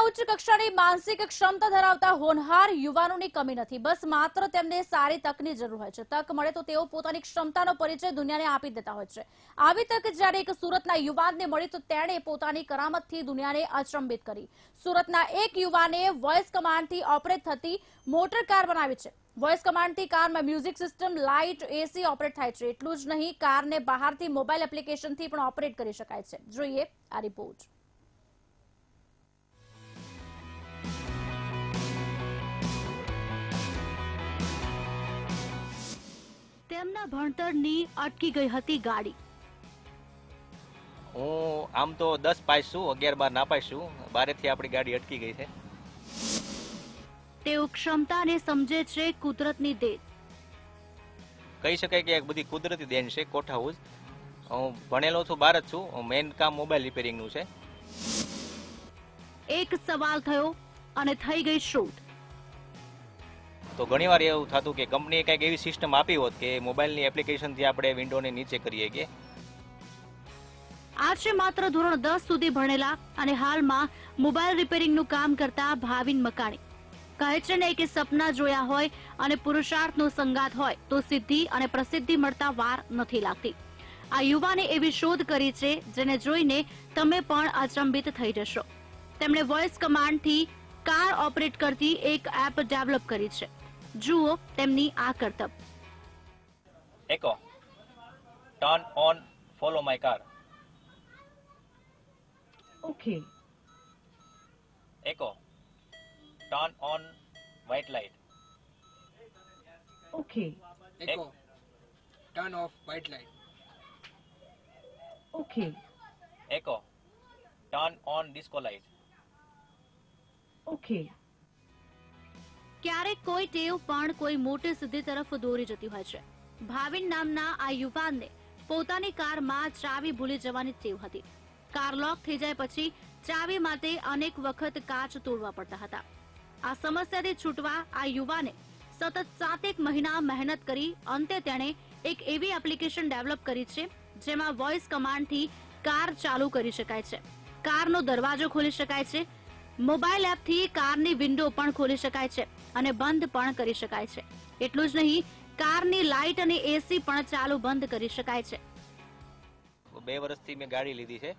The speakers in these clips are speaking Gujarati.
ઉચ્ચ કક્ષાની માનસિક ક્ષમતા ધરાવતા હોનહાર યુવાનોની કમી નથી। બસ માત્ર તેમને સારી તકની જરૂર હોય છે। તક મળે તો તેઓ પોતાની ક્ષમતાનો પરિચય દુનિયાને આપી દેતા હોય છે। આવી તક જ્યારે એક સુરતના યુવાનને મળી તો તેણે પોતાની કરામતથી દુનિયાને અચંબિત કરી। સુરતના એક યુવાને વોઇસ કમાન્ડથી ઓપરેટ થતી મોટર કાર બનાવી છે। વોઇસ કમાન્ડથી કારમાં મ્યુઝિક સિસ્ટમ, લાઇટ, એસી ઓપરેટ થાય છે। એટલું જ નહીં, કારને બહારથી મોબાઈલ એપ્લિકેશનથી પણ ઓપરેટ કરી શકાય છે। જોઈએ આ રિપોર્ટ। તેમના ભણતરની અટકી ગઈ હતી ગાડી। હું આમ તો 10 પાસ છું, 11-12 ના પાસ છું। 12થી આપણી ગાડી અટકી ગઈ છે। તેઓ ક્ષમતાને સમજે છે કુદરતની દેન। કહી શકાય કે એક બધી કુદરતી દેન છે। કોઠા હાઉસ હું ભણેલો છું, બહાર જ છું। મેઇન કામ મોબાઈલ રિપેરિંગનું છે। એક સવાલ થયો અને થઈ ગઈ શોધ। તો ઘણીવાર એવું થતું કે કંપનીએ કંઈક એવી સિસ્ટમ આપી હોત કે મોબાઈલની એપ્લિકેશનથી આપણે વિન્ડોને નીચે કરીએ કે। આ છે માત્ર ધોરણ 10 સુધી ભણેલા અને હાલમાં મોબાઈલ રિપેરિંગનું કામ કરતા ભાવિન મકાણી। કહે છે ને કે સપના જોયા હોય અને પુરુષાર્થનો સંગાત હોય તો સિદ્ધિ અને પ્રસિદ્ધિ મળતા વાર નથી લાગતી। આ યુવાને એવી શોધ કરી છે જેને જોઈને તમે પણ અચંબિત થઈ જશો। તેમણે વોઇસ કમાન્ડથી કાર ઓપરેટ કરતી એક એપ ડેવલપ કરી છે। જુઓ તેમની આ કરતબ। Echo turn on follow my car. Okay. Echo turn on white light. Okay. Echo, turn off white light. Okay. Echo turn on disco light. Okay. ક્યારેક કોઈ ટેવ પણ કોઈ મોટી સિદ્ધિ તરફ દોરી જતી હોય છે। ભાવિન નામના આ યુવાનને પોતાની કારમાં ચાવી ભૂલી જવાની ટેવ હતી। કાર લોક થઈ જાય પછી ચાવી માટે અનેક વખત કાચ તોડવા પડતા હતા। આ સમસ્યાથી છૂટવા આ યુવાને સતત 7 મહિના મહેનત કરી અંતે તેણે એક એવી એપ્લિકેશન ડેવલપ કરી છે જેમાં વોઇસ કમાન્ડથી કાર ચાલુ કરી શકાય છે, કારનો દરવાજો ખોલી શકાય છે, મોબાઈલ એપથી કારની વિન્ડો પણ ખોલી શકાય છે અને બંધ પણ કરી શકાય છે। એટલું જ નહીં, કારની લાઇટ અને એસી પણ ચાલુ બંધ કરી શકાય છે। 2 વર્ષથી મેં ગાડી લીધી છે।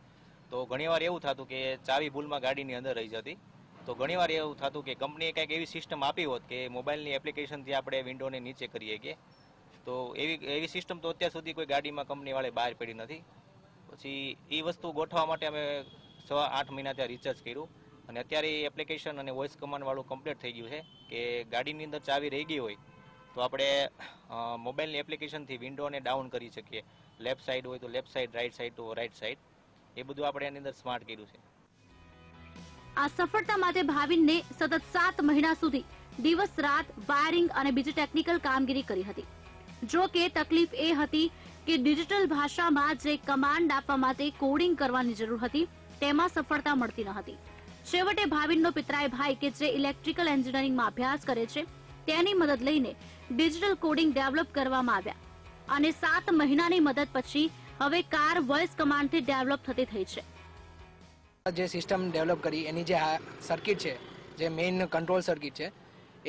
તો ઘણીવાર એવું થતું કે ચાવી ભૂલમાં ગાડીની અંદર રહી જતી। તો ઘણીવાર એવું થતું કે કંપનીએ કંઈક એવી સિસ્ટમ આપી હોત કે મોબાઈલની એપ્લિકેશનથી આપણે વિન્ડોને નીચે કરીએ કે। તો એવી સિસ્ટમ તો અત્યાર સુધી કોઈ ગાડીમાં કંપનીવાળે બહાર પડી નથી। પછી એ વસ્તુ ગોઠવવા માટે અમે 7-8 મહિના ત્યાં રિસર્ચ કર્યું અને અત્યારે એ એપ્લિકેશન અને વોઇસ કમાન્ડવાળું કમ્પ્લીટ થઈ ગયું છે કે ગાડીની અંદર ચાવી રહી ગઈ હોય તો આપણે મોબાઈલની એપ્લિકેશનથી વિન્ડોને ડાઉન કરી શકીએ। લેફ્ટ સાઈડ હોય તો લેફ્ટ સાઈડ, રાઈટ સાઈડ તો રાઈટ સાઈડ, એ બધું આપણે એની અંદર સ્માર્ટ કર્યું છે। આ સફળતા માટે ભાવિનને સતત 7 મહિના સુધી દિવસ રાત વાયરિંગ અને બીજી ટેકનિકલ કામગીરી કરી હતી। જો કે તકલીફ એ હતી કે ડિજિટલ ભાષામાં જે કમાન્ડ આપવા માટે કોડિંગ કરવાની જરૂર હતી તેમાં સફળતા મળતી ન હતી। છેવટે ભાવિનનો પિતરાઈ ભાઈ કે જે ઇલેક્ટ્રિકલ એન્જિનિયરિંગમાં અભ્યાસ કરે છે તેની મદદ લઈને ડિજિટલ કોડિંગ ડેવલપ કરવામાં આવ્યા અને 7 મહિનાની મદદ પછી હવે કાર વોઇસ કમાન્ડથી ડેવલપ થતી થઈ છે। જે સિસ્ટમ ડેવલપ કરી એની જે સર્કિટ છે, જે મેઇન કંટ્રોલ સર્કિટ છે,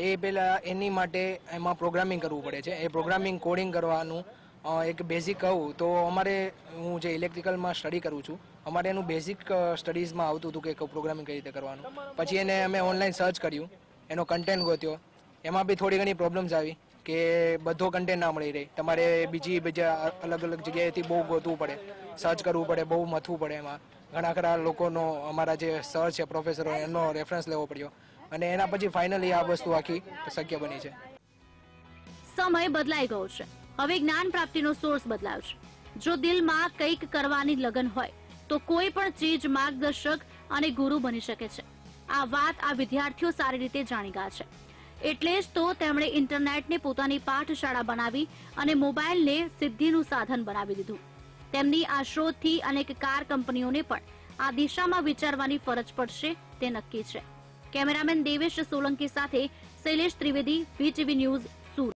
એ પહેલાં એની માટે એમાં પ્રોગ્રામિંગ કરવું પડે છે। એ પ્રોગ્રામિંગ કોડિંગ કરવાનું એક બેઝિક કહું તો અમારે, હું જે ઇલેક્ટ્રિકલમાં સ્ટડી કરું છું, અમારે એનું બેઝિક સ્ટડીઝમાં આવતું હતું કે પ્રોગ્રામિંગ કઈ રીતે કરવાનું। પછી એને અમે ઓનલાઈન સર્ચ કર્યું, એનો કન્ટેન્ટ ગોત્યો, એમાં બી થોડી ઘણી પ્રોબ્લેમ્સ આવી કે બધો કન્ટેન્ટ ના મળી રહે, તમારે બીજા અલગ અલગ જગ્યાએથી બહુ ગોતવું પડે, સર્ચ કરવું પડે, બહુ મથવું પડે। એમાં ઘણા ખરા લોકોનો, અમારા જે સર છે, પ્રોફેસરો, એનો રેફરન્સ લેવો પડ્યો અને એના પછી ફાઇનલી આ વસ્તુ આખી શક્ય બની છે। સમય બદલાઈ ગયો છે, હવે જ્ઞાન પ્રાપ્તિનો સોર્સ બદલાયો છે। જો દિલમાં કંઈક કરવાની લગન હોય તો કોઈ પણ ચીજ માર્ગદર્શક અને ગુરુ બની શકે છે। આ વાત આ વિદ્યાર્થીઓ સારી રીતે જાણી ગયા છે। એટલે જ તો તેમણે ઇન્ટરનેટને પોતાની પાઠશાળા બનાવી અને મોબાઈલને સિદ્ધિનું સાધન બનાવી દીધું। તેમની આ શોધથી અનેક કાર કંપનીઓને પણ આ દિશામાં વિચારવાની ફરજ પડશે તે નક્કી છે। કેમેરામેન દેવેશ સોલંકી સાથે શૈલેષ ત્રિવેદી, VTV ન્યૂઝ,